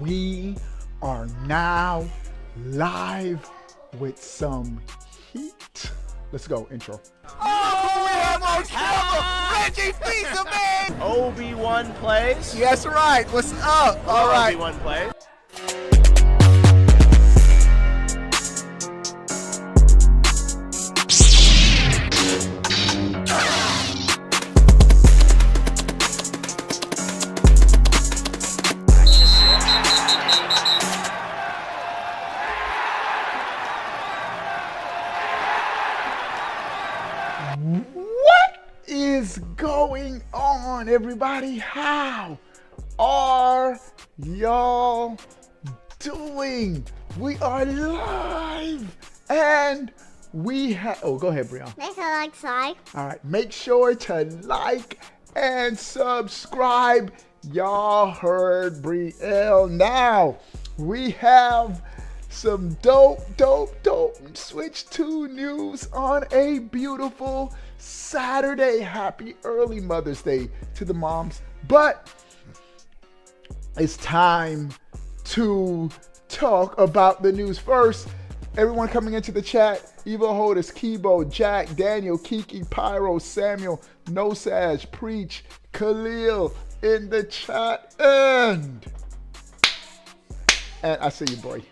We are now live with some heat. Let's go, intro. Oh, we have on camera Reggie Pizza Man! Obi-Wan plays. Yes, right. What's up? All right. Obi-Wan plays. What is going on, everybody? How are y'all doing? We are live and we have, oh, go ahead, Brianna. Make a like side. All right, make sure to like and subscribe. Y'all heard Brielle. Now we have some dope Switch 2 news on a beautiful Saturday. Happy early Mother's Day to the moms. But it's time to talk about the news first. Everyone coming into the chat: Evo Holders, Kibo, Jack, Daniel, Kiki, Pyro, Samuel, Nosage, Preach, Khalil in the chat, and I see you, boy.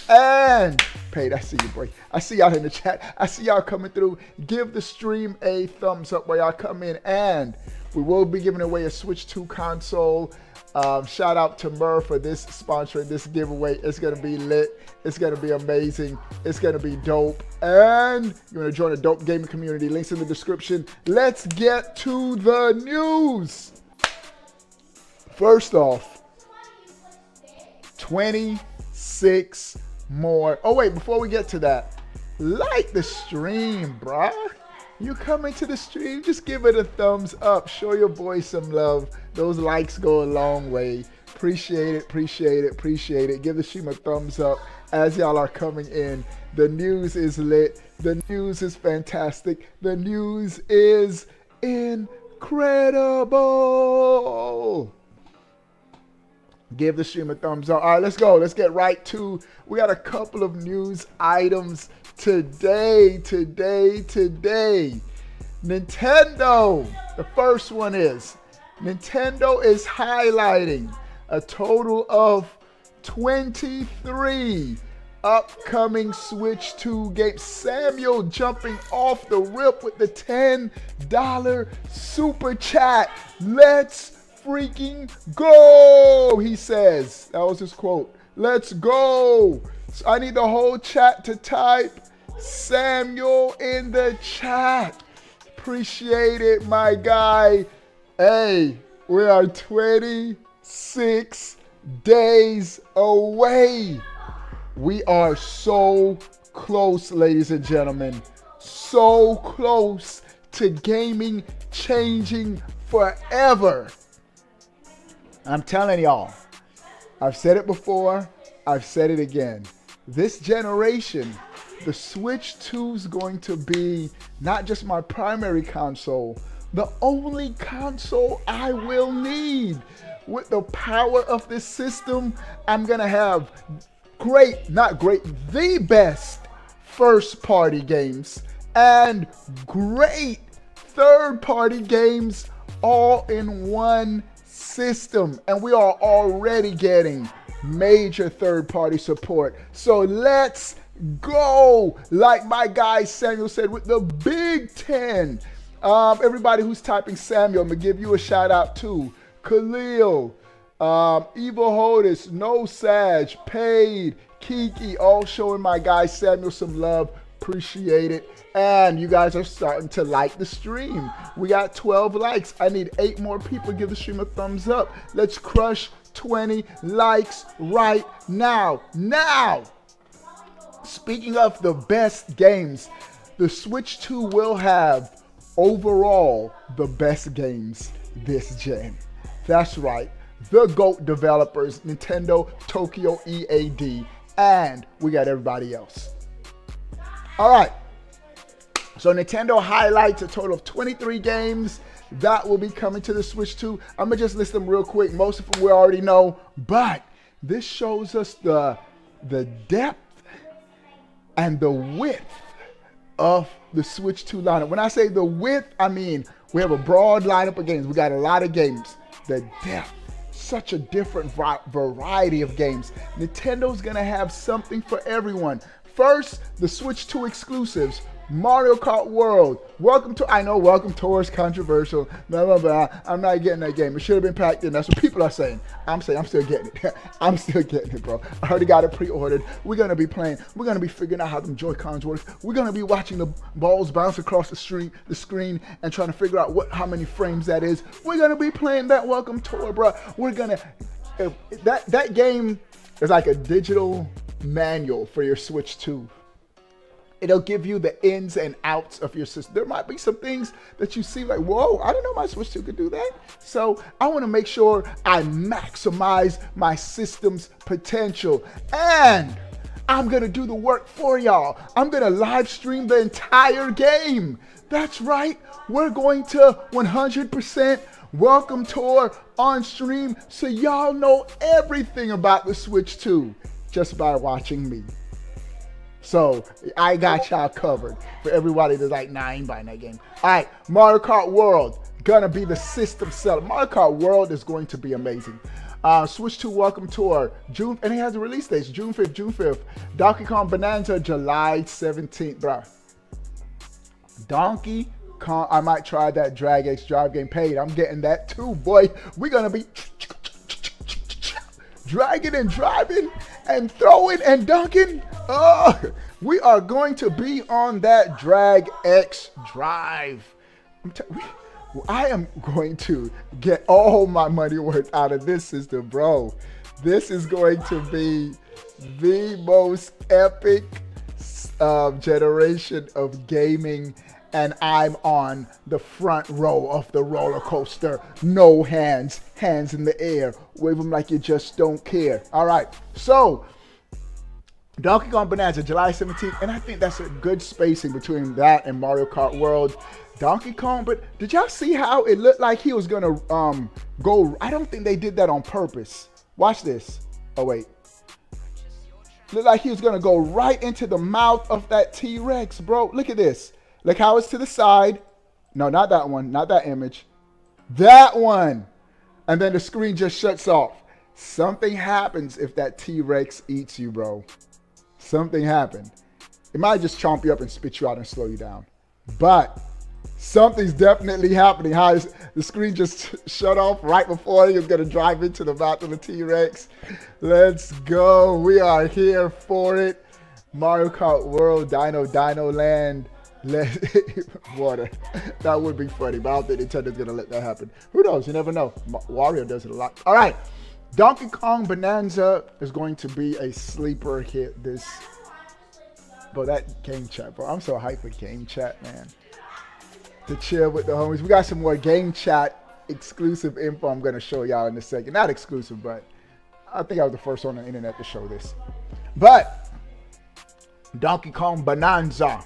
And Pate, I see you, boy. I see y'all in the chat. I see y'all coming through. Give the stream a thumbs up while y'all come in, and we will be giving away a Switch 2 console. Shout out to Mur for this sponsoring this giveaway. It's gonna be lit. It's gonna be amazing. It's gonna be dope. And you wanna join a dope gaming community? Links in the description. Let's get to the news. First off, 26 more. Oh wait, before we get to that, like the stream, bruh. You come into the stream, just give it a thumbs up. Show your boy some love. Those likes go a long way. Appreciate it, appreciate it, appreciate it. Give the stream a thumbs up as y'all are coming in. The news is lit. The news is fantastic. The news is incredible. Give the stream a thumbs up. All right, let's go. Let's get right to, we got a couple of news items today. Nintendo, the first one is, Nintendo is highlighting a total of 23 upcoming Switch 2 games. Samuel jumping off the rip with the $10 super chat. Let's freaking go, he says. That was his quote. Let's go. So I need the whole chat to type Samuel in the chat. Appreciate it, my guy. Hey, we are 26 days away. We are so close, ladies and gentlemen. So close to gaming changing forever. I'm telling y'all, I've said it before, I've said it again. This generation, the Switch 2 is going to be not just my primary console, the only console I will need. With the power of this system, I'm gonna have the best first-party games and great third-party games all in one system, and we are already getting major third-party support. So let's go, like my guy Samuel said, with the Big 10. Everybody who's typing Samuel, I'm gonna give you a shout out too. Khalil, Evil Hodis, No Sag, Paid, Kiki, all showing my guy Samuel some love. Appreciate it. And you guys are starting to like the stream. We got 12 likes. I need 8 more people to give the stream a thumbs up. Let's crush 20 likes right now. Now, speaking of the best games, the Switch 2 will have overall the best games this gen. That's right. The GOAT developers, Nintendo, Tokyo, EAD, and we got everybody else. All right. So Nintendo highlights a total of 23 games that will be coming to the Switch 2. I'm going to just list them real quick. Most of them we already know, but This shows us the depth and the width of the Switch 2 lineup. When I say the width, I mean we have a broad lineup of games. We got a lot of games. The depth, such a different variety of games. Nintendo's gonna have something for everyone. First, the Switch 2 exclusives. Mario Kart World. Welcome towards controversial. Blah, blah, blah. I'm not getting that game. It should have been packed in. That's what people are saying. I'm saying I'm still getting it. I'm still getting it, bro. I already got it pre-ordered. We're going to be playing. We're going to be figuring out how them Joy-Cons work. We're going to be watching the balls bounce across the screen and trying to figure out how many frames that is. We're going to be playing that Welcome Tour, bro. We're going to... That game is like a digital manual for your Switch 2. It'll give you the ins and outs of your system. There might be some things that you see like, whoa, I didn't know my Switch 2 could do that. So I want to make sure I maximize my system's potential. And I'm going to do the work for y'all. I'm going to live stream the entire game. That's right. We're going to 100% Welcome Tour on stream so y'all know everything about the Switch 2 just by watching me. So I got y'all covered for everybody that's like, nah, I ain't buying that game. All right, Mario Kart World, gonna be the system seller. Mario Kart World is going to be amazing. Switch 2 Welcome Tour, June, and it has a release date, June 5th. Donkey Kong Bonanza, July 17th, bro. Donkey Kong, I might try that Drag X Drive game paid. I'm getting that too, boy. We're gonna be dragging and driving and throwing and dunking. Oh, we are going to be on that Drag X Drive. I am going to get all my money worth out of this system, bro. This is going to be the most epic generation of gaming, and I'm on the front row of the roller coaster. No hands in the air. Wave them like you just don't care. All right, so Donkey Kong Bonanza, July 17th, and I think that's a good spacing between that and Mario Kart World. Donkey Kong, but did y'all see how it looked like he was gonna go? I don't think they did that on purpose. Watch this. Oh wait, looked like he was gonna go right into the mouth of that T-Rex, bro. Look at this. Look how it's to the side. No, not that one. Not that image. That one. And then the screen just shuts off. Something happens if that T-Rex eats you, bro. Something happened. It might just chomp you up and spit you out and slow you down. But something's definitely happening. How the screen just shut off right before he was going to drive into the mouth of the T-Rex. Let's go. We are here for it. Mario Kart World, Dino Land. Water. That would be funny, but I don't think Nintendo's going to let that happen. Who knows? You never know. Wario does it a lot. All right. Donkey Kong Bonanza is going to be a sleeper hit. Bro, that game chat, bro. I'm so hyped for game chat, man. To chill with the homies. We got some more game chat exclusive info I'm going to show y'all in a second. Not exclusive, but I think I was the first one on the internet to show this. But Donkey Kong Bonanza,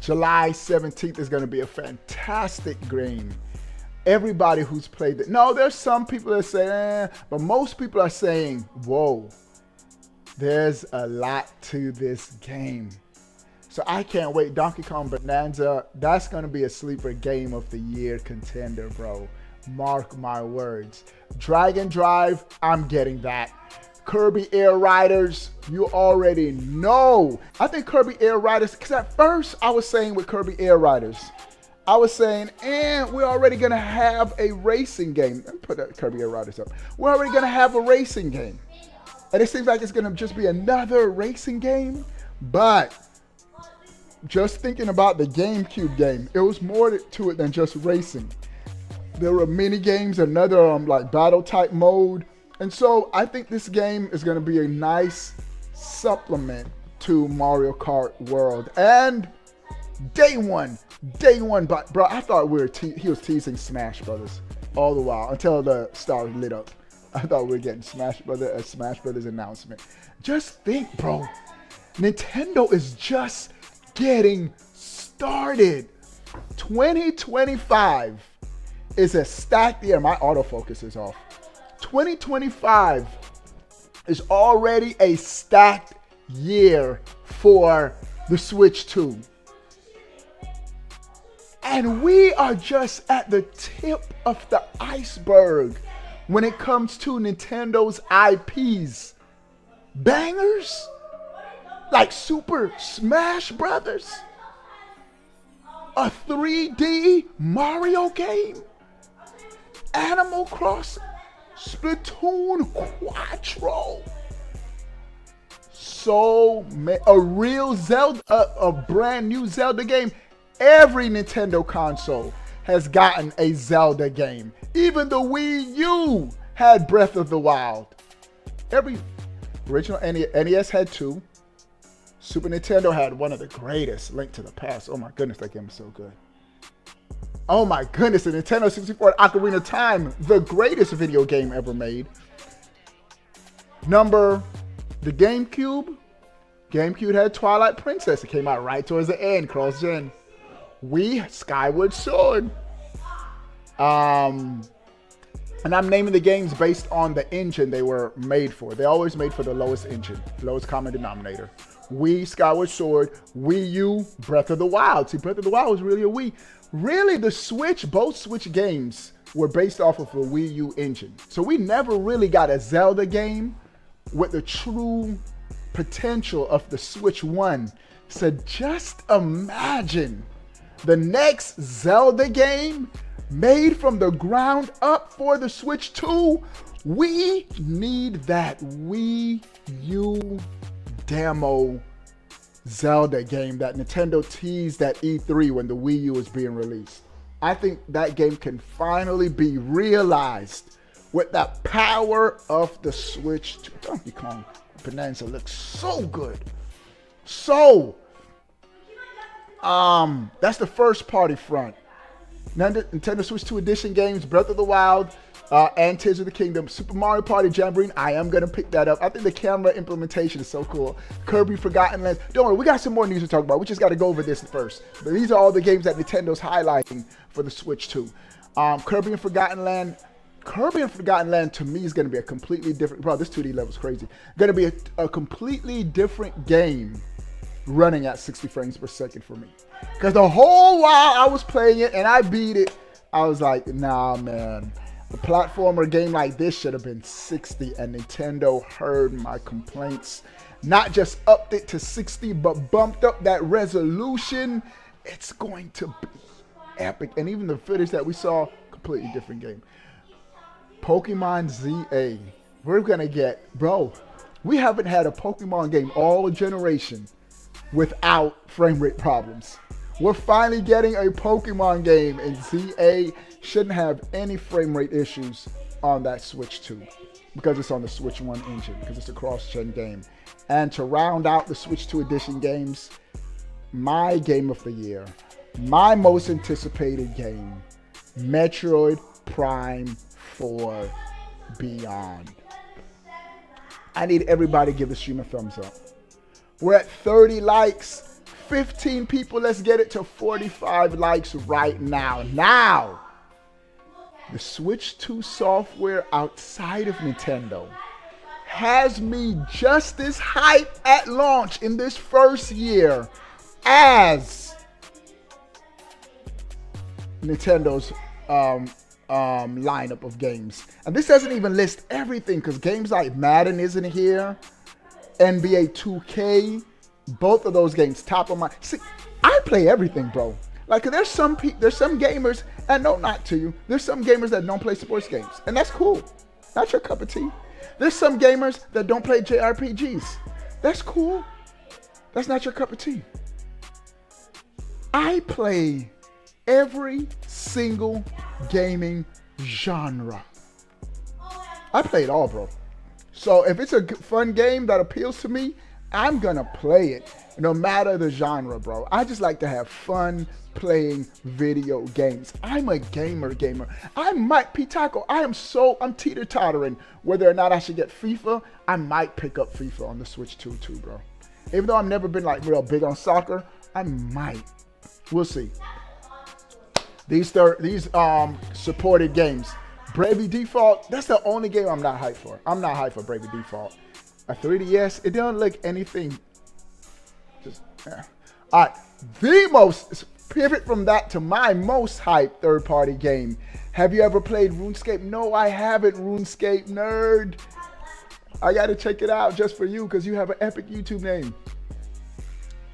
July 17th is going to be a fantastic game. Everybody who's played it. No, there's some people that say, but most people are saying, whoa, there's a lot to this game. So I can't wait. Donkey Kong Bonanza, that's going to be a sleeper game of the year contender, bro. Mark my words. Dragon Drive, I'm getting that. Kirby Air Riders, you already know. I think Kirby Air Riders, because at first I was saying with Kirby Air Riders, I was saying, we're already going to have a racing game. Let me put that Kirby Air Riders up. We're already going to have a racing game. And it seems like it's going to just be another racing game. But just thinking about the GameCube game, it was more to it than just racing. There were mini games, another like battle type mode. And so I think this game is going to be a nice supplement to Mario Kart World. And day one, but bro, I thought he was teasing Smash Brothers all the while until the star lit up. I thought we were getting Smash Brothers announcement. Just think, bro, Nintendo is just getting started. 2025 is a stacked year. My autofocus is off. 2025 It's already a stacked year for the Switch 2. And we are just at the tip of the iceberg when it comes to Nintendo's IPs. Bangers like Super Smash Brothers, a 3D Mario game, Animal Crossing, Splatoon Quattro. A real Zelda, a brand new Zelda game. Every Nintendo console has gotten a Zelda game. Even the Wii U had Breath of the Wild. Every original NES had 2. Super Nintendo had one of the greatest, Link to the Past. Oh my goodness, that game is so good. Oh my goodness, the Nintendo 64 Ocarina of Time, the greatest video game ever made. The GameCube. GameCube had Twilight Princess. It came out right towards the end, cross-gen. Wii, Skyward Sword. And I'm naming the games based on the engine they were made for. They always made for the lowest engine, lowest common denominator. Wii, Skyward Sword. Wii U, Breath of the Wild. See, Breath of the Wild was really a Wii. Really, the Switch, both Switch games were based off of the Wii U engine. So we never really got a Zelda game with the true potential of the Switch 1. So just imagine the next Zelda game made from the ground up for the Switch 2. We need that Wii U demo Zelda game that Nintendo teased at E3 when the Wii U was being released. I think that game can finally be realized with the power of the Switch 2. Donkey Kong Bonanza looks so good. So, that's the first party front. Nintendo Switch 2 Edition games, Breath of the Wild, and Tears of the Kingdom. Super Mario Party Jamboree, I am going to pick that up. I think the camera implementation is so cool. Kirby Forgotten Lands. Don't worry, we got some more news to talk about. We just got to go over this first. But these are all the games that Nintendo's highlighting for the Switch 2. Kirby and Forgotten Land. Kirby and Forgotten Land to me is going to be a completely different, bro, this 2D level is crazy. Going to be a completely different game running at 60 frames per second for me. Because the whole while I was playing it and I beat it, I was like, nah, man. A platformer game like this should have been 60, and Nintendo heard my complaints. Not just upped it to 60, but bumped up that resolution. It's going to be epic. And even the footage that we saw, completely different game. Pokemon ZA. We're going to get, bro, we haven't had a Pokemon game all generation without frame rate problems. We're finally getting a Pokemon game, and ZA shouldn't have any frame rate issues on that Switch 2 because it's on the Switch 1 engine, because it's a cross-gen game. And to round out the Switch 2 Edition games, my game of the year, my most anticipated game, Metroid Prime 4 Beyond. I need everybody to give the stream a thumbs up. We're at 30 likes, 15 people. Let's get it to 45 likes right now. Now, the Switch 2 software outside of Nintendo has me just as hyped at launch in this first year as Nintendo's lineup of games. And this doesn't even list everything, because games like Madden isn't here, NBA 2K, both of those games top of my. See, I play everything, bro. Like, there's some gamers, and no, not to you, there's some gamers that don't play sports games, and that's cool. Not your cup of tea. There's some gamers that don't play JRPGs. That's cool. That's not your cup of tea. I play every single gaming genre. I play it all, bro. So if it's a fun game that appeals to me, I'm gonna play it, no matter the genre, bro. I just like to have fun playing video games. I'm a gamer. I might, P-Taco, I'm teeter-tottering whether or not I should get FIFA. I might pick up FIFA on the Switch 2 too, bro. Even though I've never been like real big on soccer, I might. We'll see. These supported games. Bravely Default, that's the only game I'm not hyped for. I'm not hyped for Bravely Default. A 3DS, it doesn't look anything. Just, yeah. All right, the most, pivot from that to my most hyped third-party game. Have you ever played RuneScape? No, I haven't, RuneScape nerd. I got to check it out just for you because you have an epic YouTube name.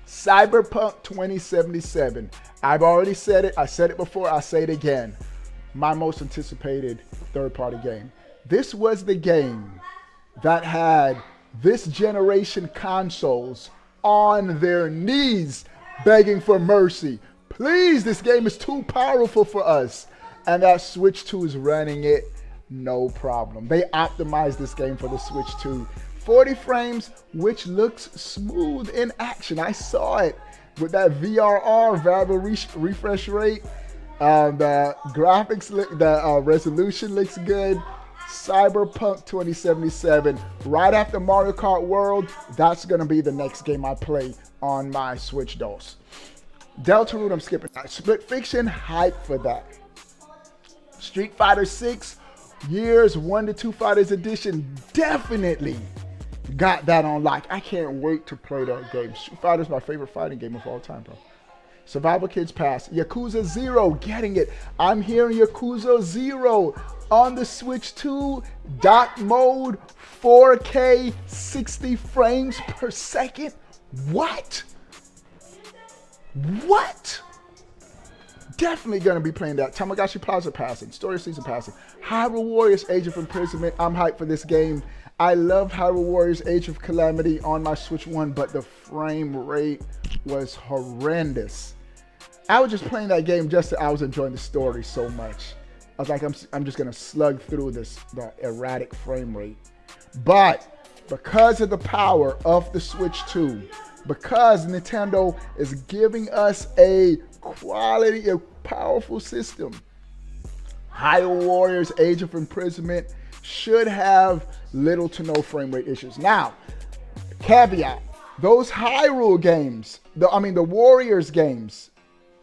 Cyberpunk 2077. I've already said it. I said it before. I'll say it again. My most anticipated third-party game. This was the game that had this generation consoles on their knees begging for mercy. Please, this game is too powerful for us. And that Switch 2 is running it no problem. They optimized this game for the Switch 2. 40 frames, which looks smooth in action. I saw it with that VRR, variable refresh rate. The graphics, the resolution looks good. Cyberpunk 2077, right after Mario Kart World, that's going to be the next game I play on my Switch DOS. Deltarune, I'm skipping that. Split Fiction, hype for that. Street Fighter 6, Years 1 to 2 Fighters Edition, definitely got that on lock. I can't wait to play that game. Street Fighter is my favorite fighting game of all time, bro. Survival Kids Pass. Yakuza 0, getting it. I'm hearing Yakuza 0 on the Switch 2, dock mode, 4K, 60 frames per second. What? What? Definitely going to be playing that. Tamagotchi Plaza passing. Story Season passing. Hyrule Warriors Age of Imprisonment. I'm hyped for this game. I love Hyrule Warriors Age of Calamity on my Switch 1, but the frame rate was horrendous. I was just playing that game I was enjoying the story so much. I was like, I'm just going to slug through the erratic frame rate. But because of the power of the Switch 2, because Nintendo is giving us a quality, a powerful system, Hyrule Warriors Age of Imprisonment should have little to no frame rate issues. Now, caveat, those Hyrule games, the Warriors games,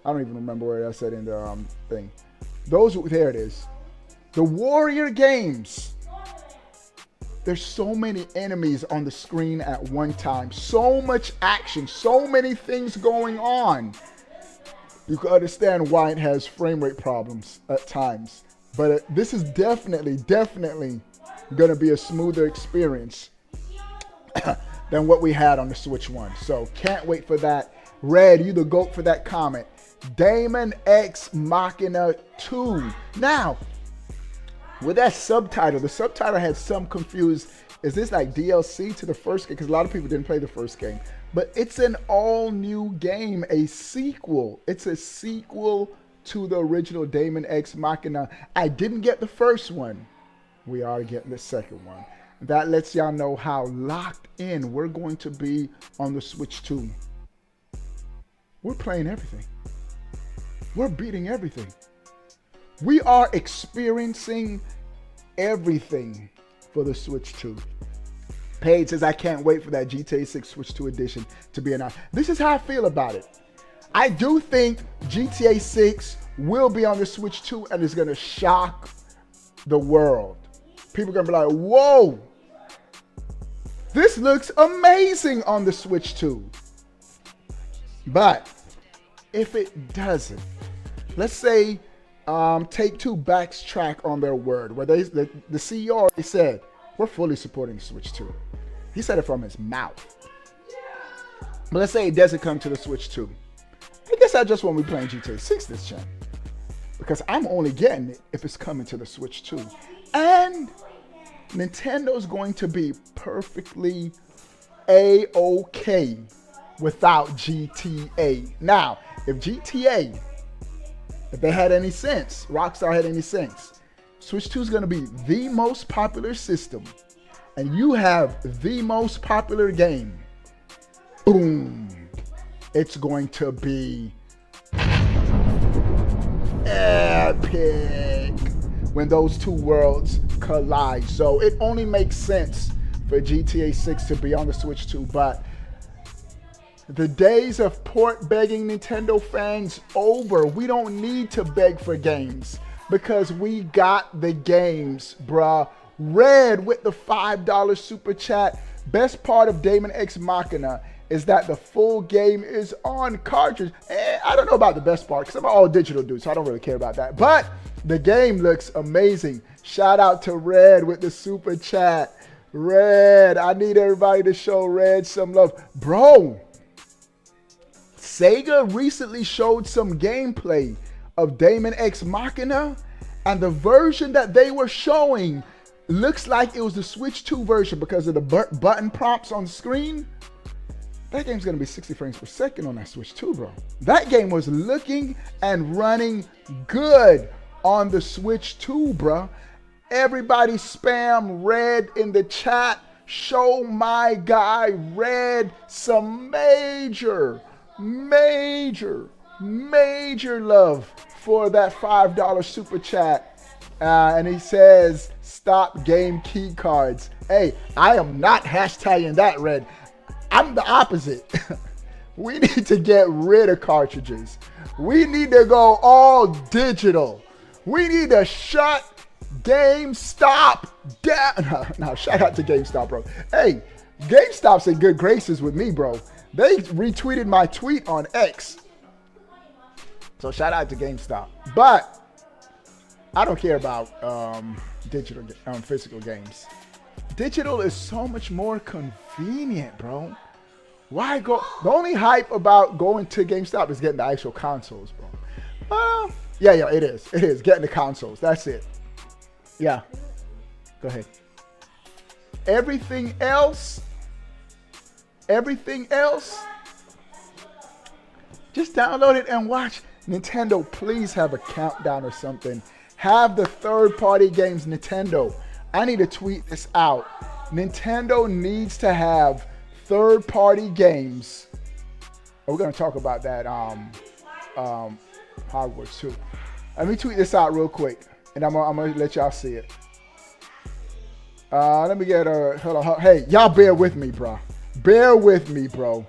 I don't even remember where I said in the thing. There it is. The Warrior games, there's so many enemies on the screen at one time. So much action, so many things going on. You can understand why it has frame rate problems at times. But this is definitely going to be a smoother experience than what we had on the Switch 1. So can't wait for that. Red, you the GOAT for that comment. Daemon X Machina 2. Now, with that subtitle, the subtitle had some confused. Is this like DLC to the first game? Because a lot of people didn't play the first game. But it's an all-new game, a sequel. It's a sequel to the original Daemon X Machina. I didn't get the first one. We are getting the second one. That lets y'all know how locked in we're going to be on the Switch 2. We're playing everything. We're beating everything. We are experiencing everything for the Switch 2. Paige says, I can't wait for that GTA 6 Switch 2 edition to be announced. This is how I feel about it. I do think GTA 6 will be on the Switch 2 and it's going to shock the world. People are going to be like, whoa, this looks amazing on the Switch 2. But if it doesn't, let's say Take-Two backtrack on their word, where the CEO already said, we're fully supporting the Switch 2. He said it from his mouth. But let's say it doesn't come to the Switch 2. I guess I just won't be playing GTA 6 this gen. Because I'm only getting it if it's coming to the Switch 2. And Nintendo's going to be perfectly A-OK without GTA. Now, if GTA, if they had any sense, Rockstar had any sense, Switch 2 is going to be the most popular system, and you have the most popular game. Boom. It's going to be epic when those two worlds collide. So it only makes sense for GTA 6 to be on the Switch 2, but the days of port begging Nintendo fans over. We don't need to beg for games. because we got the games, bruh. Red with the $5 super chat. Best part of Damon X Machina is that the full game is on cartridge. I don't know about the best part because I'm an all digital dude, so I don't really care about that. But the game looks amazing. Shout out to Red with the super chat. Red, I need everybody to show Red some love. Bro, Sega recently showed some gameplay of Damon X Machina, and the version that they were showing looks like it was the Switch 2 version because of the button prompts on the screen. That game's gonna be 60 frames per second on that Switch 2, bro. That game was looking and running good on the Switch 2, bro. Everybody spam Red in the chat. Show my guy Red some major love for that $5 super chat. And he says, stop game key cards. Hey, I am not hashtagging that, Red. I'm the opposite. We need to get rid of cartridges. We need to go all digital. We need to shut GameStop down. No, shout out to GameStop, bro. Hey, GameStop's in good graces with me, bro. They retweeted my tweet on X. So shout out to GameStop. But I don't care about digital, physical games. Digital is so much more convenient, bro. Why go? The only hype about going to GameStop is getting the actual consoles, bro. Well, yeah, it is. It is getting the consoles. That's it. Yeah. Go ahead. Everything else, just download it and watch. Nintendo, please have a countdown or something. Have the third-party games, Nintendo. I need to tweet this out. Nintendo needs to have third-party games. We're going to talk about that Hogwarts too. Let me tweet this out real quick, and I'm going to let y'all see it. Let me get a... Hold on. Hey, y'all bear with me, bro. Bear with me, bro.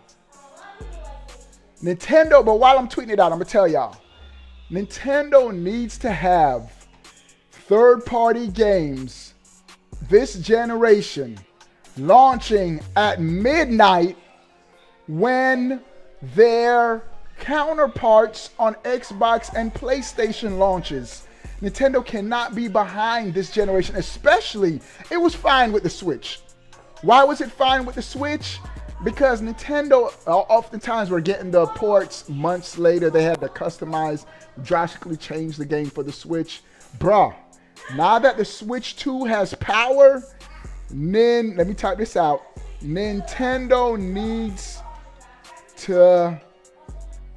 Nintendo, but while I'm tweeting it out, I'm going to tell y'all. Nintendo needs to have third-party games this generation launching at midnight when their counterparts on Xbox and PlayStation launches. Nintendo cannot be behind this generation, especially it was fine with the Switch. Why was it fine with the Switch? Because Nintendo, oftentimes we're getting the ports months later. They had to customize, drastically change the game for the Switch. Bruh, now that the Switch 2 has power, let me type this out. Nintendo needs to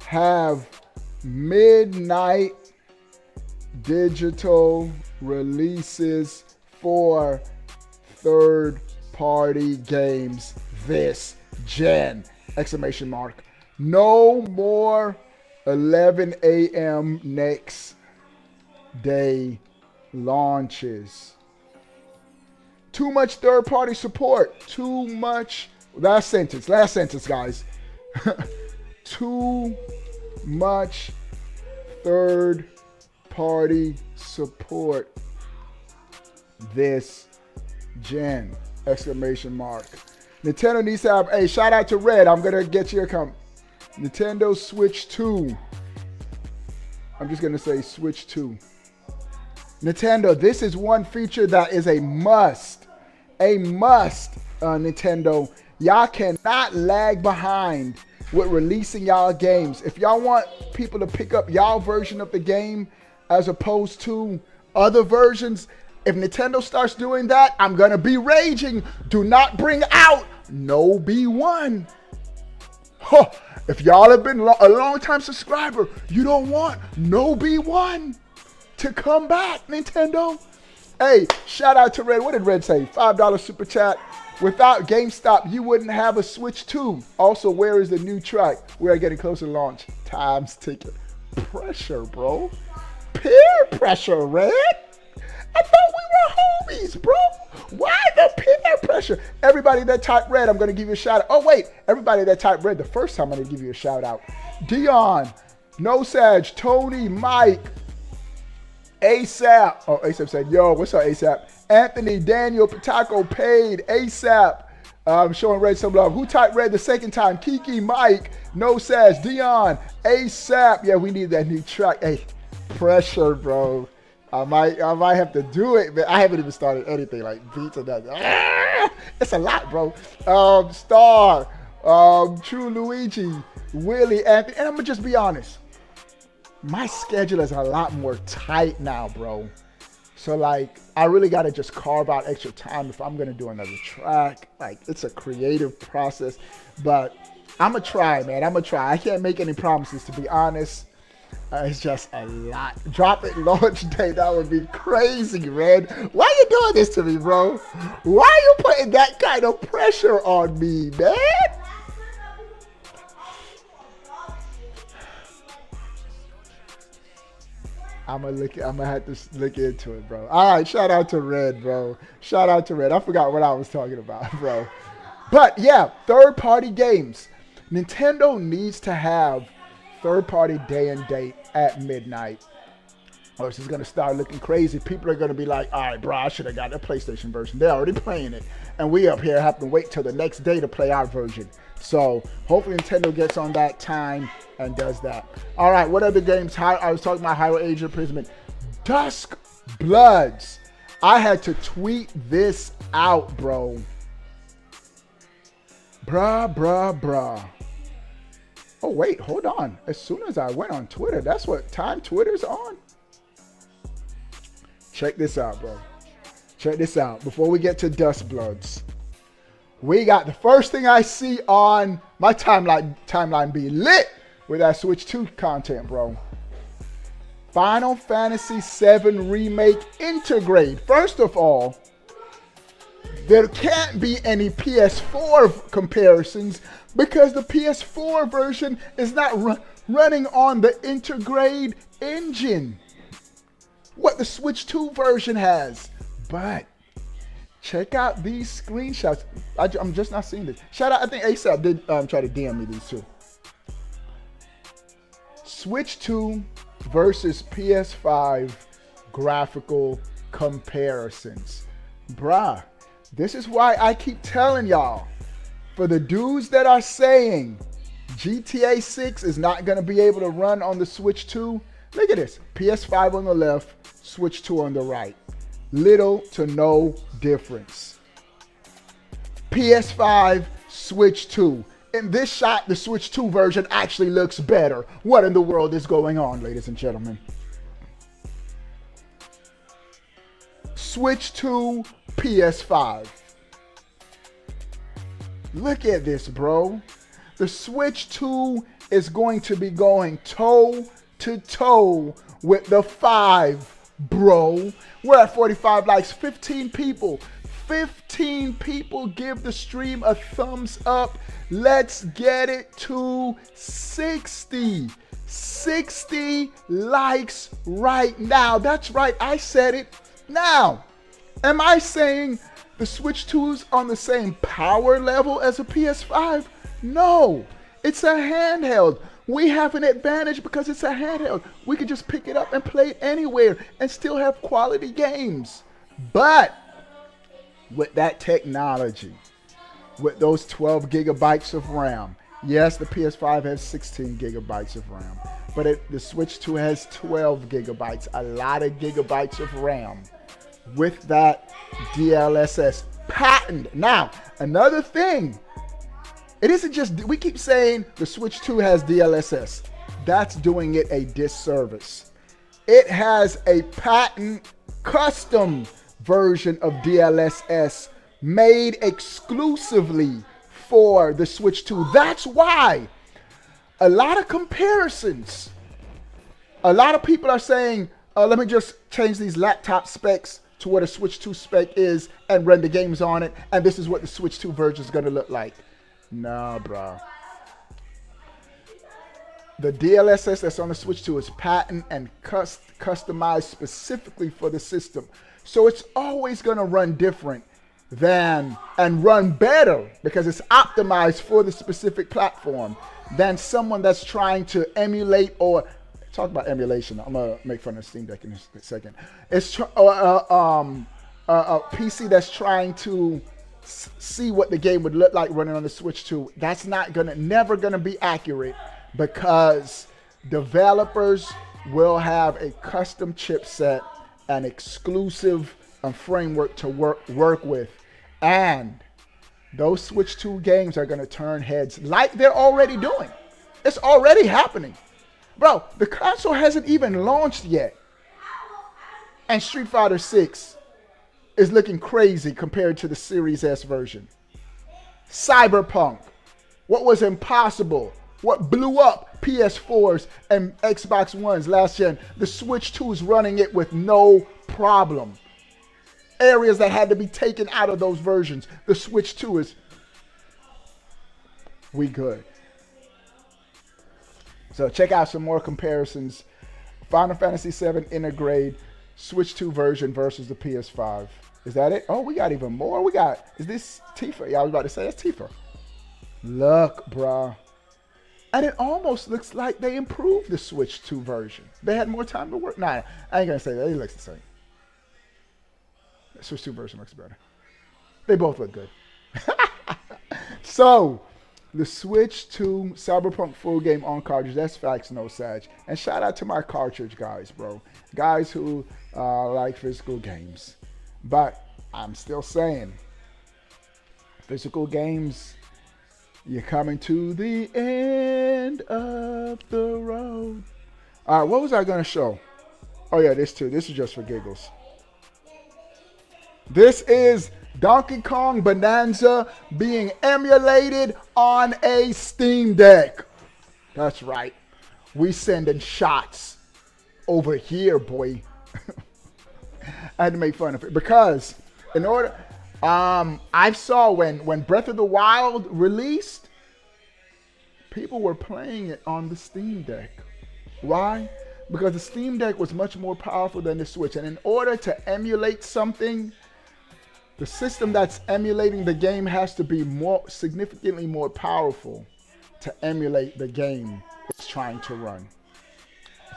have midnight digital releases for third-party games this gen! Exclamation mark. No more 11 a.m. next day launches. Too much third-party support. Too much. Last sentence, guys. Too much third-party support this gen! Exclamation mark. Nintendo needs to have, hey, shout out to Red. I'm going to get your comment. Nintendo Switch 2. I'm just going to say Switch 2. Nintendo, this is one feature that is a must. A must, Nintendo. Y'all cannot lag behind with releasing y'all games. If y'all want people to pick up y'all version of the game as opposed to other versions, if Nintendo starts doing that, I'm going to be raging. Do not bring out no B1. Huh. If y'all have been a long-time subscriber, you don't want no B1 to come back, Nintendo. Hey, shout out to Red. What did Red say? $5 super chat. Without GameStop, you wouldn't have a Switch 2. Also, where is the new track? We are getting closer to launch. Time's ticking. Pressure, bro. Peer pressure, Red. I thought we were homies, bro. Why the peer pressure? Everybody that typed Red, I'm going to give you a shout out. Oh, wait. Everybody that typed Red the first time, I'm going to give you a shout out. Dion, No Sag, Tony, Mike, ASAP. Oh, ASAP said, yo, what's up, ASAP? Anthony Daniel Pataco paid ASAP. Showing Red some love. Who typed Red the second time? Kiki, Mike, No Sash, Dion, ASAP. Yeah, we need that new track. Hey, pressure, bro. I might have to do it, but I haven't even started anything like beats or nothing. It's a lot, bro. Star, True Luigi, Willie, Anthony, and I'm gonna just be honest. My schedule is a lot more tight now, bro. So like, I really gotta just carve out extra time if I'm gonna do another track. Like, it's a creative process, but I'm gonna try, man. I'm gonna try. I can't make any promises, to be honest. It's just a lot. Drop it launch day. That would be crazy, man. Why you doing this to me, bro? Why are you putting that kind of pressure on me, man? I'm gonna have to look into it, bro. All right, shout out to Red, bro. Shout out to Red. I forgot what I was talking about, bro. But yeah, third-party games. Nintendo needs to have third-party day and date at midnight, or it's just gonna start looking crazy. People are gonna be like, all right, bro, I should have got the PlayStation version. They're already playing it, and we up here have to wait till the next day to play our version. So hopefully Nintendo gets on that time and does that. All right, what other games? I was talking about Hyrule Age Imprisonment. Dusk Bloods. I had to tweet this out, bro. Bruh. Oh, wait, hold on. As soon as I went on Twitter, that's what time Twitter's on. Check this out, bro. Check this out. Before we get to Dusk Bloods, we got the first thing I see on my timeline be lit with that Switch 2 content, bro. Final Fantasy VII Remake Intergrade. First of all, there can't be any PS4 comparisons because the PS4 version is not running on the Intergrade engine, what the Switch 2 version has. But check out these screenshots. I'm just not seeing this. Shout out, I think ASAP did try to DM me these two. Switch 2 versus PS5 graphical comparisons. Bruh, this is why I keep telling y'all, for the dudes that are saying GTA 6 is not going to be able to run on the Switch 2, look at this. PS5 on the left, Switch 2 on the right. Little to no difference. PS5, Switch 2. In this shot, the Switch 2 version actually looks better. What in the world is going on, ladies and gentlemen? Switch 2, PS5. Look at this, bro. The Switch 2 is going to be going toe to toe with the 5, bro. We're at 45 likes, 15 people. 15 people give the stream a thumbs up. Let's get it to 60. 60 likes right now. That's right, I said it. Now, am I saying the Switch 2's on the same power level as a PS5? No, it's a handheld. We have an advantage because it's a handheld. We can just pick it up and play it anywhere and still have quality games. But with that technology, with those 12 gigabytes of RAM, yes, the PS5 has 16 gigabytes of RAM, but the Switch 2 has 12 gigabytes, a lot of gigabytes of RAM with that DLSS patent. Now, another thing, it isn't just, we keep saying the Switch 2 has DLSS. That's doing it a disservice. It has a patent custom version of DLSS made exclusively for the Switch 2. That's why a lot of comparisons, a lot of people are saying, let me just change these laptop specs to what a Switch 2 spec is and run the games on it, and this is what the Switch 2 version is going to look like. Nah, bro. The DLSS that's on the Switch 2 is patent and customized specifically for the system. So it's always going to run different than, and run better because it's optimized for the specific platform than someone that's trying to emulate or talk about emulation. I'm gonna make fun of Steam Deck in a second. It's a PC that's trying to see what the game would look like running on the Switch 2. That's never gonna be accurate because developers will have a custom chipset and exclusive framework to work with, and those Switch 2 games are gonna turn heads like they're already doing. It's already happening. Bro, the console hasn't even launched yet. And Street Fighter 6 is looking crazy compared to the Series S version. Cyberpunk, what was impossible, what blew up PS4s and Xbox Ones last gen, the Switch 2 is running it with no problem. Areas that had to be taken out of those versions, the Switch 2 is, we good. So check out some more comparisons. Final Fantasy VII Intergrade, Switch 2 version versus the PS5. Is that it? Oh, we got even more. Is this Tifa? Yeah, I was about to say, that's Tifa. Look, bruh. And it almost looks like they improved the Switch 2 version. They had more time to work. Nah, I ain't gonna say that. It looks the same. The Switch 2 version looks better. They both look good. So, the Switch 2 Cyberpunk full game on cartridge. That's facts, no Sag. And shout out to my cartridge guys, bro. Guys who like physical games. But I'm still saying, physical games, you're coming to the end of the road. All right, what was I going to show? Oh, yeah, this too. This is just for giggles. This is Donkey Kong Bonanza being emulated on a Steam Deck. That's right. We sending shots over here, boy. I had to make fun of it because in order, I saw when Breath of the Wild released, people were playing it on the Steam Deck. Why? Because the Steam Deck was much more powerful than the Switch. And in order to emulate something, the system that's emulating the game has to be significantly more powerful to emulate the game it's trying to run.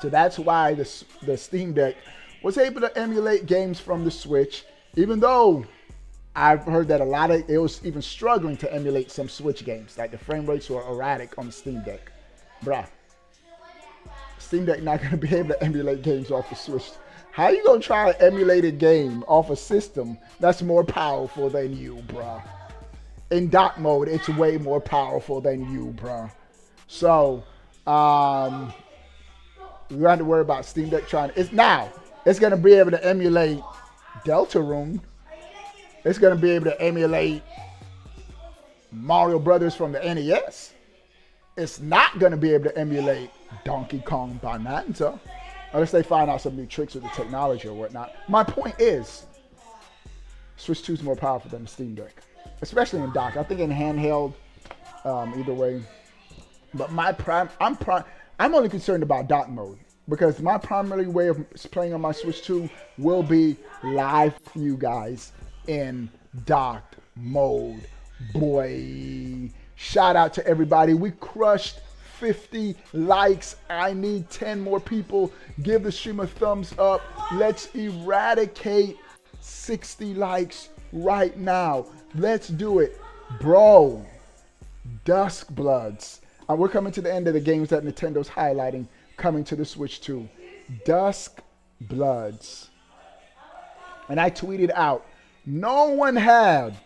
So that's why the Steam Deck was able to emulate games from the Switch, even though I've heard that it was even struggling to emulate some Switch games. Like the frame rates were erratic on the Steam Deck. Bruh. Steam Deck not going to be able to emulate games off the Switch. How you going to try to emulate a game off a system that's more powerful than you, bruh? In dock mode, it's way more powerful than you, bruh. So, we don't have to worry about Steam Deck trying. It's going to be able to emulate Deltarune. It's going to be able to emulate Mario Brothers from the NES. It's not going to be able to emulate Donkey Kong Bonanza. Unless they find out some new tricks with the technology or whatnot. My point is, Switch 2 is more powerful than the Steam Deck. Especially in dock. I think in handheld, either way. But I'm only concerned about dock mode. Because my primary way of playing on my Switch 2 will be live for you guys in docked mode. Boy. Shout out to everybody. We crushed 50 likes. I need 10 more people. Give the stream a thumbs up. Let's eradicate 60 likes right now. Let's do it. Bro. Dusk Bloods. We're coming to the end of the games that Nintendo's highlighting coming to the Switch 2. Dusk Bloods. And I tweeted out, no one had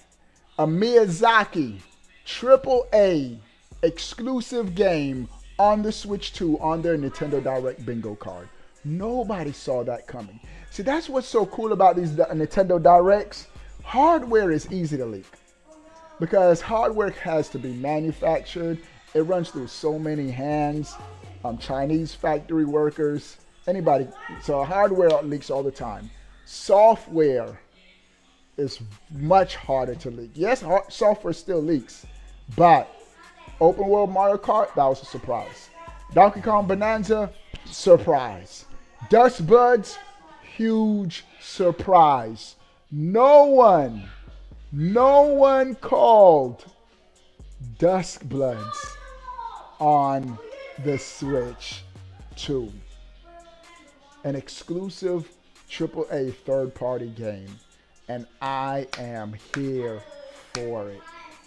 a Miyazaki AAA exclusive game on the Switch 2 on their Nintendo Direct bingo card. Nobody saw that coming. See, that's what's so cool about these Nintendo Directs. Hardware is easy to leak because hardware has to be manufactured. It runs through so many hands, Chinese factory workers, anybody. So hardware leaks all the time. Software is much harder to leak. Yes, software still leaks, but Open World Mario Kart, that was a surprise. Donkey Kong Bonanza, surprise. Dust Bloods, huge surprise. No one called Dusk Bloods on the Switch 2. an exclusive AAA third-party game, and I am here for it.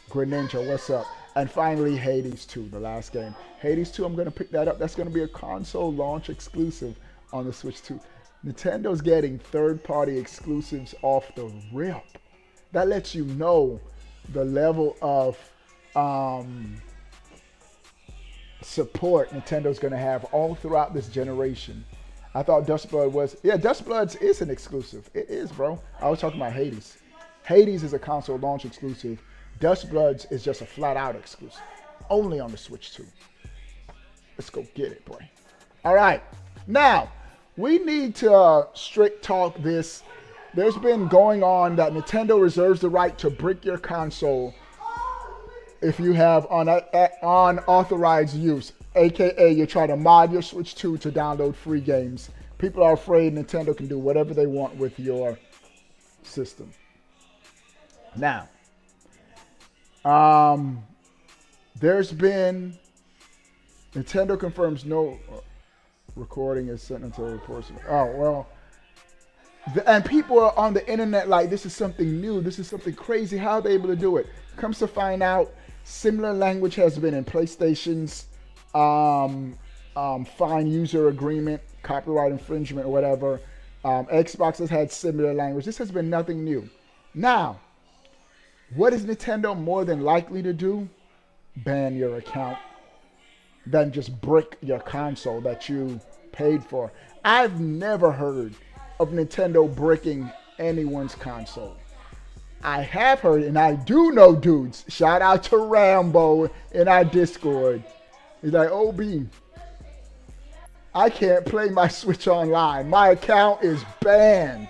Greninja, what's up? And finally, Hades 2, the last game. Hades 2, I'm going to pick that up. That's going to be a console launch exclusive on the Switch 2. Nintendo getting third-party exclusives off the rip. That lets you know the level of support Nintendo's going to have all throughout this generation. I thought Dustblood was... Yeah, Dustbloods is an exclusive. It is, bro. I was talking about Hades. Hades is a console launch exclusive. Dustbloods is just a flat-out exclusive. Only on the Switch 2. Let's go get it, boy. All right. Now, we need to straight talk this. There's been going on that Nintendo reserves the right to brick your console if you have unauthorized use, aka you're trying to mod your Switch 2 to download free games. People are afraid Nintendo can do whatever they want with your system. Now, there's been, Nintendo confirms no recording is sent until reports. Oh, well. And people are on the internet like, this is something new. This is something crazy. How are they able to do it? Comes to find out, similar language has been in PlayStation's fine user agreement, copyright infringement, or whatever. Xbox has had similar language. This has been nothing new. Now, what is Nintendo more than likely to do? Ban your account. Than just brick your console that you paid for. I've never heard of Nintendo bricking anyone's console. I have heard, and I do know dudes. Shout out to Rambo in our Discord. He's like, OB, I can't play my Switch online. My account is banned.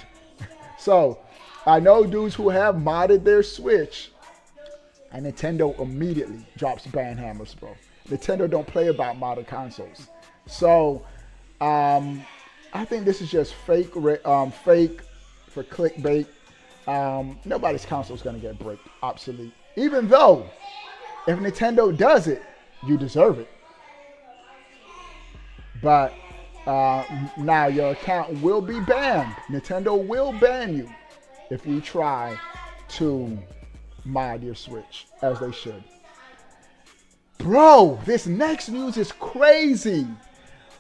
So, I know dudes who have modded their Switch, and Nintendo immediately drops ban hammers, bro. Nintendo don't play about modern consoles. So, I think this is just fake for clickbait. Nobody's console is going to get bricked, obsolete. Even though, if Nintendo does it, you deserve it. But now your account will be banned. Nintendo will ban you if you try to mod your Switch, as they should. Bro, this next news is crazy.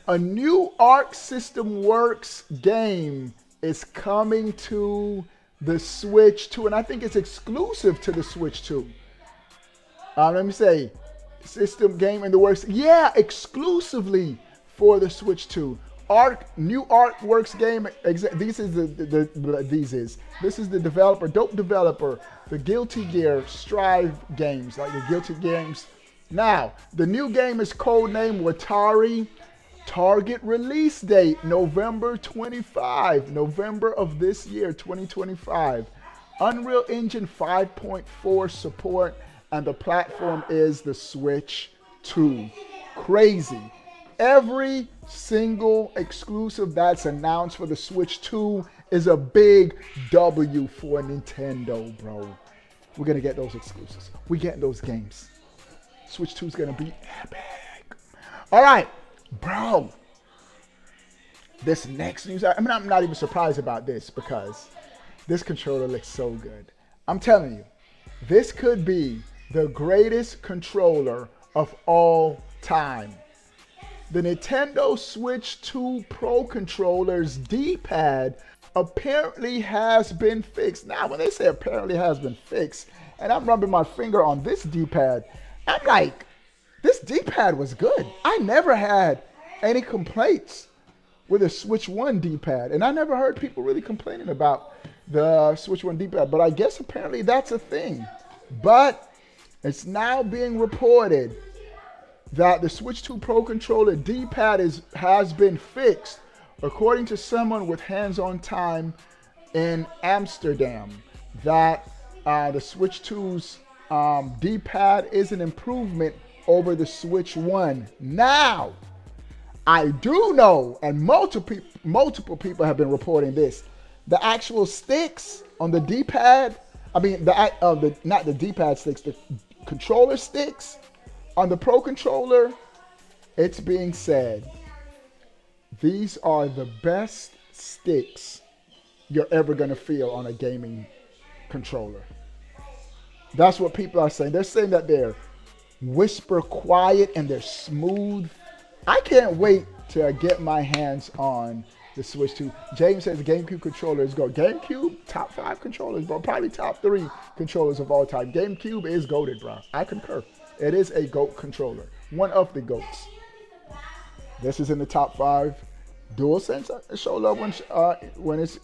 A new Arc System Works game is coming to the Switch 2, and I think it's exclusive to the Switch 2. Let me say, system game in the works. Yeah, exclusively for the Switch 2. New Artworks game. This is the developer, dope developer, the Guilty Gear Strive games, like the Guilty games. Now, the new game is codenamed Watari. Target release date, November 25, November of this year, 2025. Unreal Engine 5.4 support, and the platform is the Switch 2. Crazy. Every single exclusive that's announced for the Switch 2 is a big W for Nintendo, bro. We're going to get those exclusives. We're getting those games. Switch 2 is going to be epic. All right. Bro, this next news, I'm not even surprised about this because this controller looks so good. I'm telling you, this could be the greatest controller of all time. The Nintendo Switch 2 Pro controller's D-pad apparently has been fixed. Now, when they say apparently has been fixed, and I'm rubbing my finger on this D-pad, I'm like, this D-pad was good. I never had any complaints with a Switch 1 D-pad. And I never heard people really complaining about the Switch 1 D-pad. But I guess apparently that's a thing. But it's now being reported that the Switch 2 Pro controller D-pad has been fixed. According to someone with hands-on time in Amsterdam, that the Switch 2's D-pad is an improvement over the Switch 1. Now, I do know, and multiple people have been reporting this, the actual sticks on the D-pad, not the D-pad sticks, the controller sticks on the Pro controller, it's being said these are the best sticks you're ever going to feel on a gaming controller. That's what people are saying. They're saying that they're whisper quiet and they're smooth. I can't wait to get my hands on the Switch 2. James says the GameCube controller is GOAT. GameCube, top 5 controllers, bro. Probably top 3 controllers of all time. GameCube is GOATed, bro. I concur. It is a GOAT controller. One of the GOATs. This is in the top 5. DualSense, show love when it's,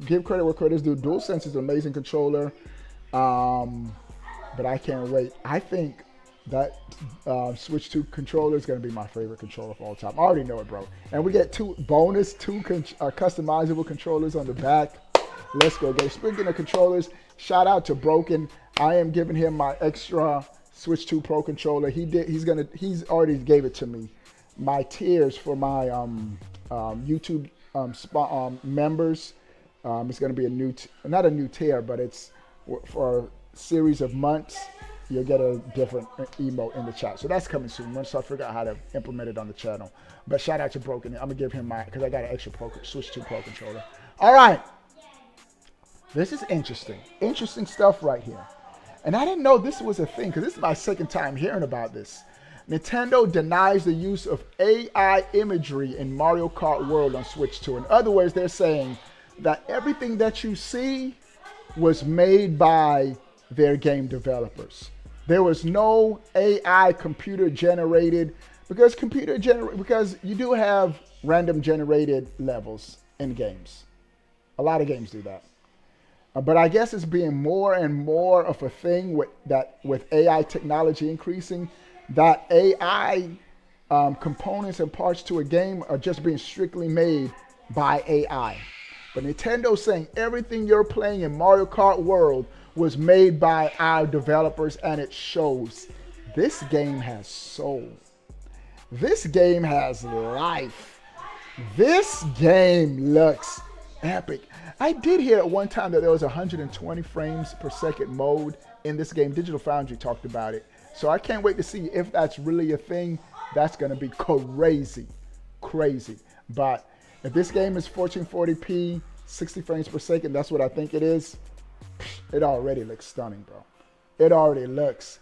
give credit where credit's due. DualSense is an amazing controller. But I can't wait. I think that Switch 2 controller is going to be my favorite controller of all time. I already know it, bro. And we get two customizable controllers on the back. Let's go, guys. Speaking of controllers, shout out to Broken. I am giving him my extra Switch 2 Pro controller. He's already gave it to me. My tiers for my YouTube members. It's going to be a new, not a new tier, but it's for a series of months. You'll get a different emote in the chat. So that's coming soon. Once I figure out how to implement it on the channel. But shout out to Broken. I'm going to give him my, because I got an extra Switch 2 Pro controller. All right. This is interesting. Interesting stuff right here. And I didn't know this was a thing, because this is my second time hearing about this. Nintendo denies the use of AI imagery in Mario Kart World on Switch 2. In other words, they're saying that everything that you see was made by their game developers. There was no AI computer generated, because you do have random generated levels in games. A lot of games do that. But I guess it's being more and more of a thing with AI technology increasing, that AI components and parts to a game are just being strictly made by AI. But Nintendo's saying everything you're playing in Mario Kart World was made by our developers, and it shows. This game has soul. This game has life. This game looks epic. I did hear at one time that there was 120 frames per second mode in this game. Digital Foundry talked about it. So I can't wait to see if that's really a thing. That's going to be crazy. Crazy. But if this game is 1440p, 60 frames per second, that's what I think it is. It already looks stunning, bro. It already looks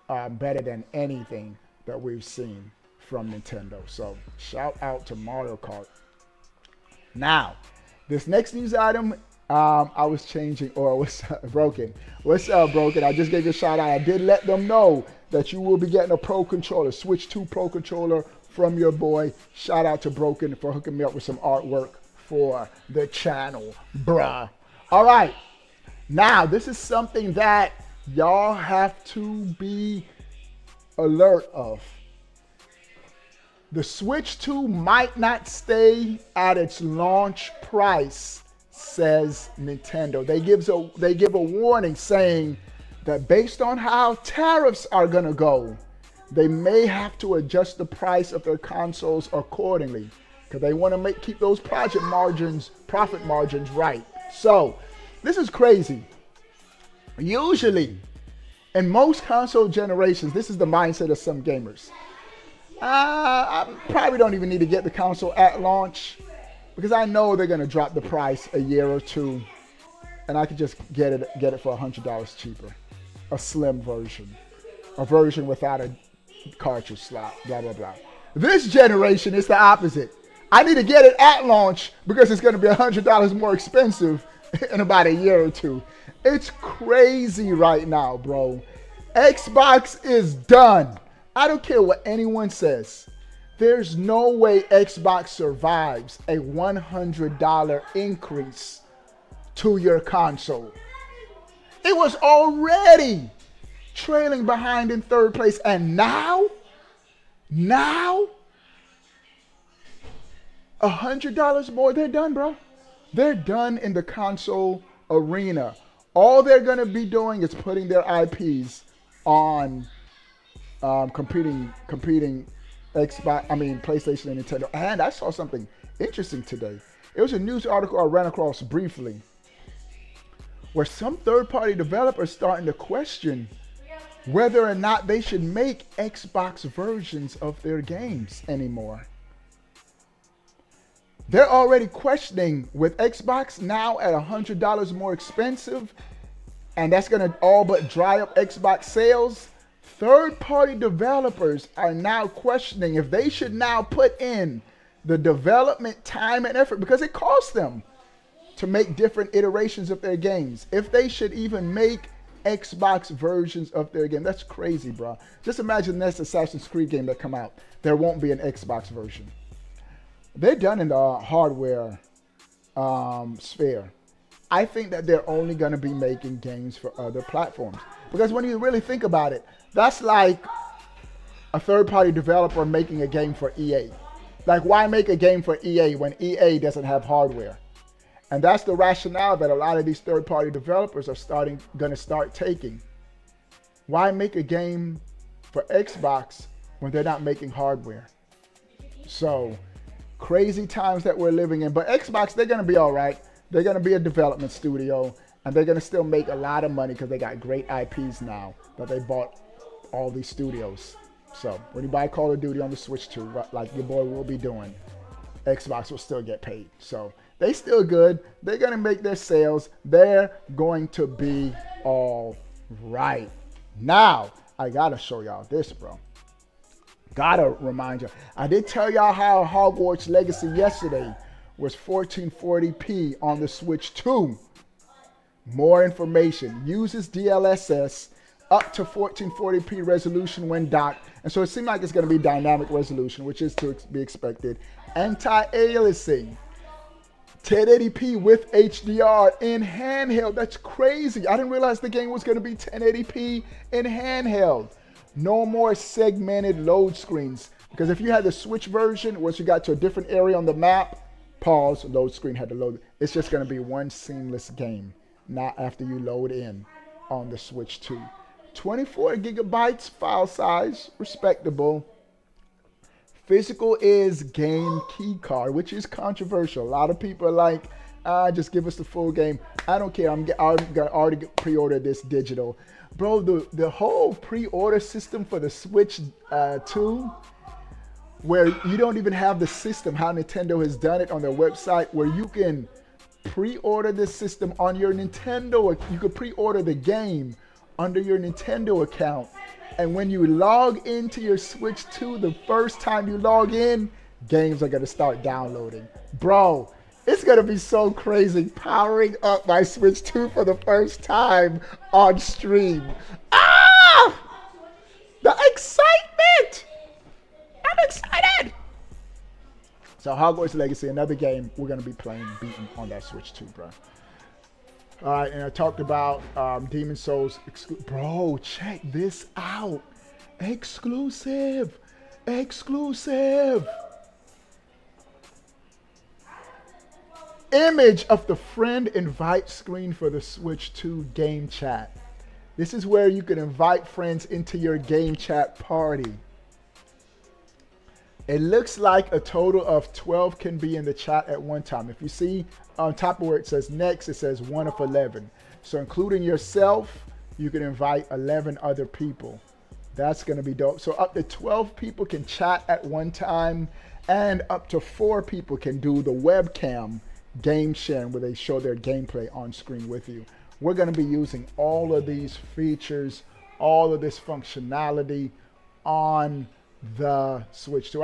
better than anything that we've seen from Nintendo. So shout out to Mario Kart. Now, this next news item, I was changing, or was Broken. What's up, Broken? I just gave you a shout out. I did let them know that you will be getting a Pro controller, Switch 2 Pro controller from your boy. Shout out to Broken for hooking me up with some artwork for the channel, bruh. All right. Now, this is something that y'all have to be alert of. The Switch 2 might not stay at its launch price, says Nintendo. They give a warning saying that based on how tariffs are going to go, they may have to adjust the price of their consoles accordingly, because they want to keep those profit margins right. So, this is crazy. Usually, in most console generations, this is the mindset of some gamers. I probably don't even need to get the console at launch, because I know they're going to drop the price a year or two, and I could just get it for $100 cheaper. A slim version. A version without a cartridge slot, blah, blah, blah. This generation is the opposite. I need to get it at launch because it's going to be $100 more expensive in about a year or two. It's crazy right now, bro. Xbox is done. I don't care what anyone says. There's no way Xbox survives a $100 increase to your console. It was already trailing behind in third place, and now $100 more. They're done, bro. They're done in the console arena. All they're gonna be doing is putting their IPs on competing PlayStation and Nintendo. And I saw something interesting today. It was a news article I ran across briefly, where some third-party developers starting to question whether or not they should make Xbox versions of their games anymore. They're already questioning with Xbox now at $100 more expensive, and that's going to all but dry up Xbox sales. Third-party developers are now questioning if they should now put in the development time and effort, because it costs them to make different iterations of their games. If they should even make Xbox versions of their game. That's crazy, bro. Just imagine the next Assassin's Creed game that come out. There won't be an Xbox version. They're done in the hardware sphere. I think that they're only going to be making games for other platforms. Because when you really think about it, that's like a third-party developer making a game for EA. Like, why make a game for EA when EA doesn't have hardware? And that's the rationale that a lot of these third-party developers are going to start taking. Why make a game for Xbox when they're not making hardware? So, crazy times that we're living in. But Xbox, they're going to be all right. They're going to be a development studio, and they're going to still make a lot of money because they got great IPs now that they bought all these studios. So, when you buy Call of Duty on the Switch 2, like your boy will be doing, Xbox will still get paid. So, they still good. They're going to make their sales. They're going to be all right. Now, I got to show y'all this, bro. Gotta remind you. I did tell y'all how Hogwarts Legacy yesterday was 1440p on the Switch 2. More information. Uses DLSS up to 1440p resolution when docked. And so it seemed like it's going to be dynamic resolution, which is to be expected. Anti-aliasing. 1080p with HDR in handheld. That's crazy. I didn't realize the game was going to be 1080p in handheld. No more segmented load screens. Because if you had the Switch version, once you got to a different area on the map, pause, load screen had to load. It's just going to be one seamless game. Not after you load in on the Switch 2. 24 gigabytes file size, respectable. Physical is game key card, which is controversial. A lot of people are like, just give us the full game. I don't care. I'm gonna already pre-order this digital. Bro, the whole pre-order system for the Switch 2, where you don't even have the system, how Nintendo has done it on their website, where you can pre-order this system on your Nintendo. You could pre-order the game under your Nintendo account. And when you log into your Switch 2, the first time you log in, games are going to start downloading. Bro, it's going to be so crazy powering up my Switch 2 for the first time on stream. Ah! The excitement! I'm excited! So Hogwarts Legacy, another game we're going to be playing, beating on that Switch 2, bro. All right, and I talked about Demon Souls. Bro, check this out. Exclusive. Exclusive. Image of the friend invite screen for the Switch 2 game chat. This is where you can invite friends into your game chat party. It looks like a total of 12 can be in the chat at one time. If you see on top of where it says next, it says 1 of 11. So including yourself, you can invite 11 other people. That's going to be dope. So up to 12 people can chat at one time, and up to 4 people can do the webcam game sharing where they show their gameplay on screen with you. We're going to be using all of these features, all of this functionality on the Switch 2.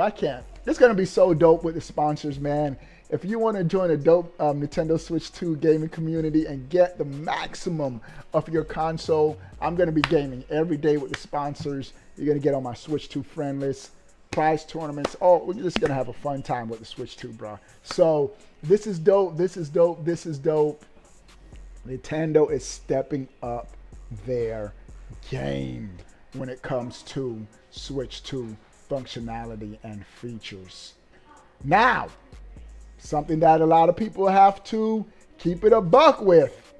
It's going to be so dope with the sponsors, man. If you want to join a dope Nintendo Switch 2 gaming community and get the maximum of your console, I'm going to be gaming every day with the sponsors. You're going to get on my Switch 2 friend list, prize tournaments. Oh, we're just going to have a fun time with the Switch 2, bro. So this is dope. This is dope. This is dope. Nintendo is stepping up their game when it comes to Switch 2 functionality and features. Now, something that a lot of people have to keep it a buck with.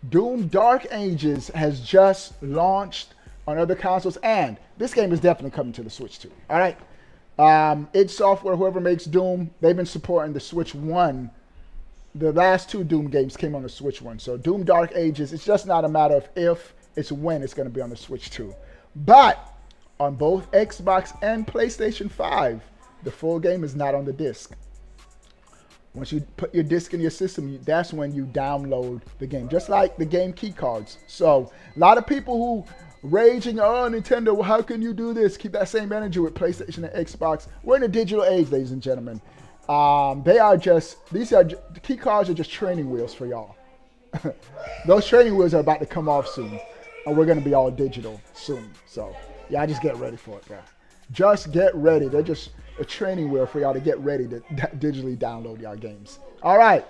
Doom Dark Ages has just launched on other consoles, and this game is definitely coming to the Switch 2. All right. id Software, whoever makes Doom, they've been supporting the Switch 1. The last 2 Doom games came on the Switch 1. So Doom Dark Ages, it's just not a matter of if, it's when it's going to be on the Switch 2. But on both Xbox and PlayStation 5, the full game is not on the disc. Once you put your disc in your system, that's when you download the game, just like the game key cards. So a lot of people who raging, oh, Nintendo, well, how can you do this? Keep that same energy with PlayStation and Xbox. We're in a digital age, ladies and gentlemen. The key cards are just training wheels for y'all. Those training wheels are about to come off soon, and we're going to be all digital soon. So yeah, just get ready for it, bro. Just get ready. They're just a training wheel for y'all to get ready to digitally download y'all games. All right.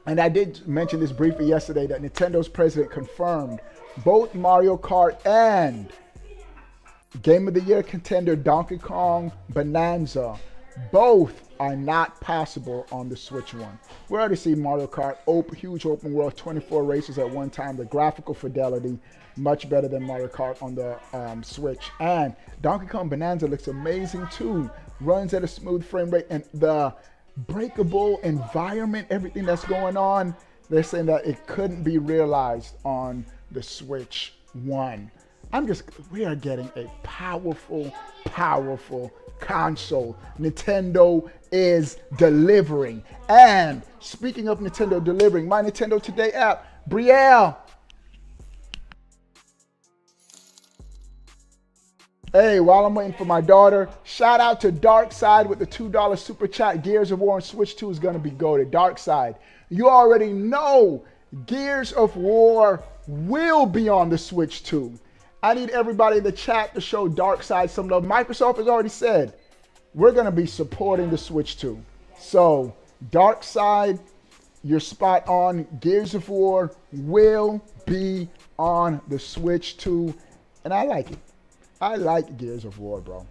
And I did mention this briefly yesterday that Nintendo's president confirmed both Mario Kart and Game of the Year contender Donkey Kong Bonanza both are not possible on the Switch One. We already see Mario Kart, huge open world, 24 races at one time. The graphical fidelity, much better than Mario Kart on the Switch. And Donkey Kong Bonanza looks amazing too. Runs at a smooth frame rate, and the breakable environment, everything that's going on, they're saying that it couldn't be realized on the Switch One. We are getting a powerful console. Nintendo is delivering. And speaking of Nintendo delivering, my Nintendo Today app, Brielle. Hey, while I'm waiting for my daughter, shout out to Darkside with the $2 super chat. Gears of War on Switch 2 is going to be goated. Darkside, you already know Gears of War will be on the Switch 2. I need everybody in the chat to show Darkside some love. Microsoft has already said we're going to be supporting the Switch 2. So, Darkside, you're spot on. Gears of War will be on the Switch 2. And I like it. I like Gears of War, bro.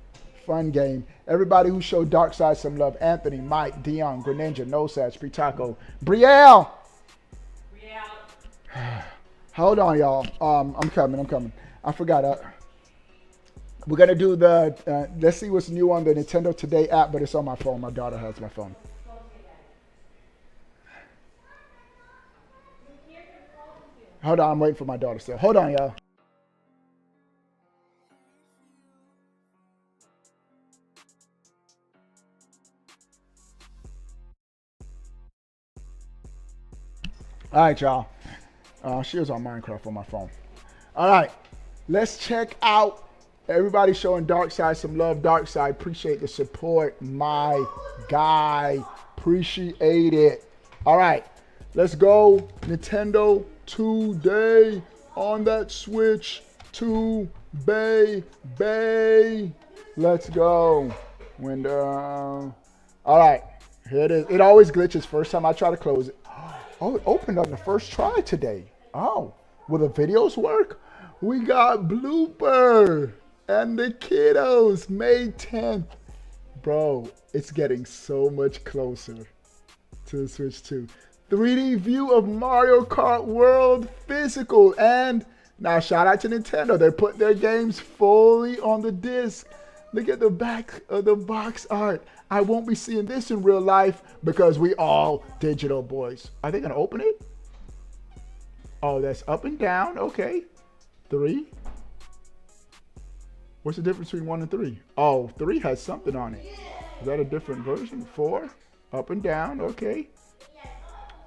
Fun game. Everybody who showed Darkside some love. Anthony, Mike, Dion, Greninja, Nosage, Pritaco, Brielle. Hold on, y'all. I'm coming. I forgot. We're going to do let's see what's new on the Nintendo Today app, but it's on my phone. My daughter has my phone. Hold on, I'm waiting for my daughter still. Hold on, y'all. All right, y'all. She was on Minecraft on my phone. All right, let's check out. Everybody showing Darkside some love. Darkside, appreciate the support. My guy, appreciate it. All right, let's go. Nintendo Today on that Switch 2, baby. Let's go. Window. All right, here it is. It always glitches first time I try to close it. Oh, it opened on the first try today. Oh, will the videos work? We got Blooper and the kiddos, May 10th. Bro, it's getting so much closer to the Switch 2. 3D view of Mario Kart World Physical. And now shout out to Nintendo. They put their games fully on the disc. Look at the back of the box art. I won't be seeing this in real life because we all digital boys. Are they going to open it? Oh, that's up and down. Okay. 3. What's the difference between 1 and 3? Oh, 3 has something on it. Is that a different version? 4. Up and down. Okay.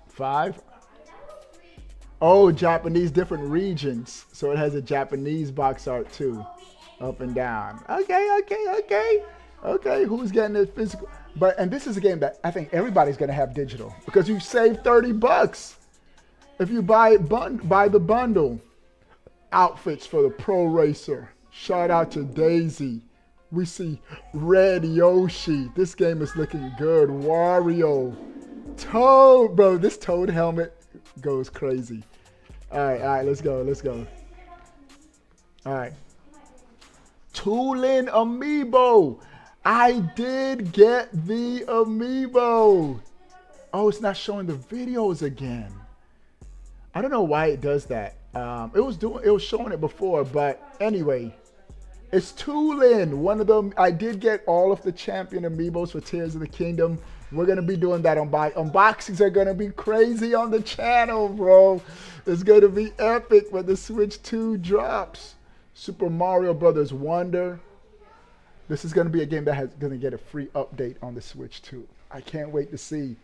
5. Oh, Japanese, different regions. So it has a Japanese box art too. Up and down. Okay, who's getting this physical? And this is a game that I think everybody's gonna have digital because you save $30 if you buy the bundle. Outfits for the Pro Racer. Shout out to Daisy. We see Red Yoshi. This game is looking good. Wario. Toad, bro. This Toad helmet goes crazy. All right, let's go. All right. Toolin Amiibo. I did get the Amiibo. Oh, it's not showing the videos again. I don't know why it does that. It was showing it before, but anyway, it's Toolin. One of them. I did get all of the champion Amiibos for Tears of the Kingdom. We're gonna be doing that unboxings are gonna be crazy on the channel, bro. It's gonna be epic when the Switch 2 drops. Super Mario Brothers Wonder. This is going to be a game that is going to get a free update on the Switch 2. I can't wait to see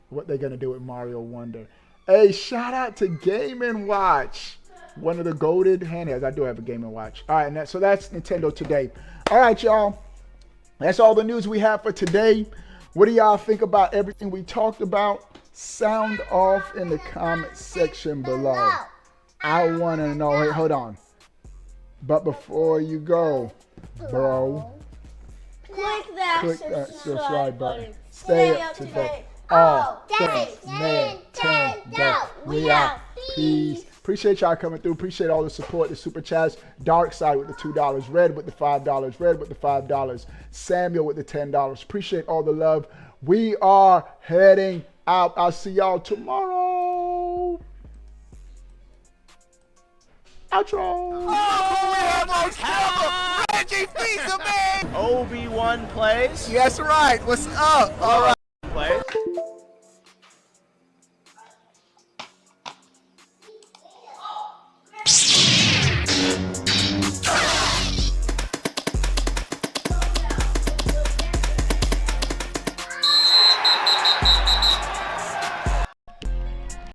what they're gonna do with Mario Wonder. Hey, shout out to Game & Watch, one of the goated handhelds. I do have a Game & Watch. All right, so that's Nintendo today. All right, y'all. That's all the news we have for today. What do y'all think about everything we talked about? Sound off in the comment section below. I want to know. Hey, hold on. But before you go, bro, click that subscribe button. Stay up to date. All things Nintendo. We out. Peace. Appreciate y'all coming through. Appreciate all the support, the super chats. Dark Side with the $2, Red with the $5, Red with the $5, Samuel with the $10. Appreciate all the love. We are heading out. I'll see y'all tomorrow. Outro. Oh, Reggie Fils-Aimé! Obi-Wan plays. Yes, right. What's up? All right. Plays.